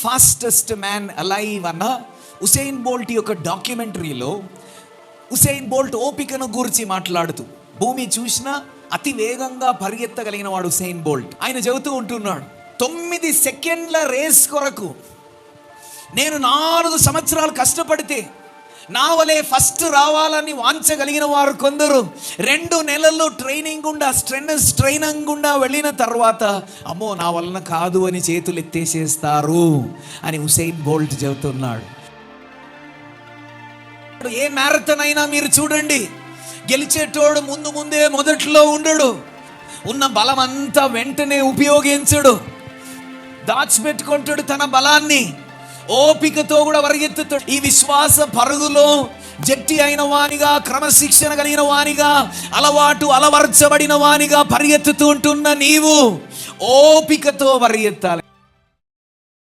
Fastest man alive అన్న Usain bolt యొక్క డాక్యుమెంటరీలో Usain bolt ఓపికను గురించి మాట్లాడుతూ, భూమి చూసినా అతి వేగంగా పరిగెత్తగలిగిన వాడు ఉసేన్ బోల్ట్. ఆయన చెబుతూ ఉంటున్నాడు, 9 సెకండ్ల రేస్ కొరకు నేను 4 సంవత్సరాలు కష్టపడితే నా వలే ఫస్ట్ రావాలని వాంచగలిగిన వారు కొందరు 2 నెలల్లో ట్రైనింగ్ గుండా ట్రైనింగ్ గుండా వెళ్ళిన తర్వాత అమ్మో నా వలన కాదు అని చేతులు ఎత్తేసేస్తారు అని ఉసేన్ బోల్ట్ చెబుతున్నాడు. ఏ మ్యారథాన్ అయినా మీరు చూడండి, గెలిచేటోడు ముందే మొదట్లో ఉండడు. ఉన్న బలం అంతా వెంటనే ఉపయోగించడు, దాచిపెట్టుకుంటాడు తన బలాన్ని. ఓపికతో కూడా పరిగెత్తుతాడు. ఈ విశ్వాస పరుగులో జట్టి అయిన వానిగా, క్రమశిక్షణ కలిగిన వానిగా, అలవాటు అలవర్చబడిన వానిగా పరిగెత్తుతూ ఉంటున్న నీవు ఓపికతో పరిగెత్తాలి.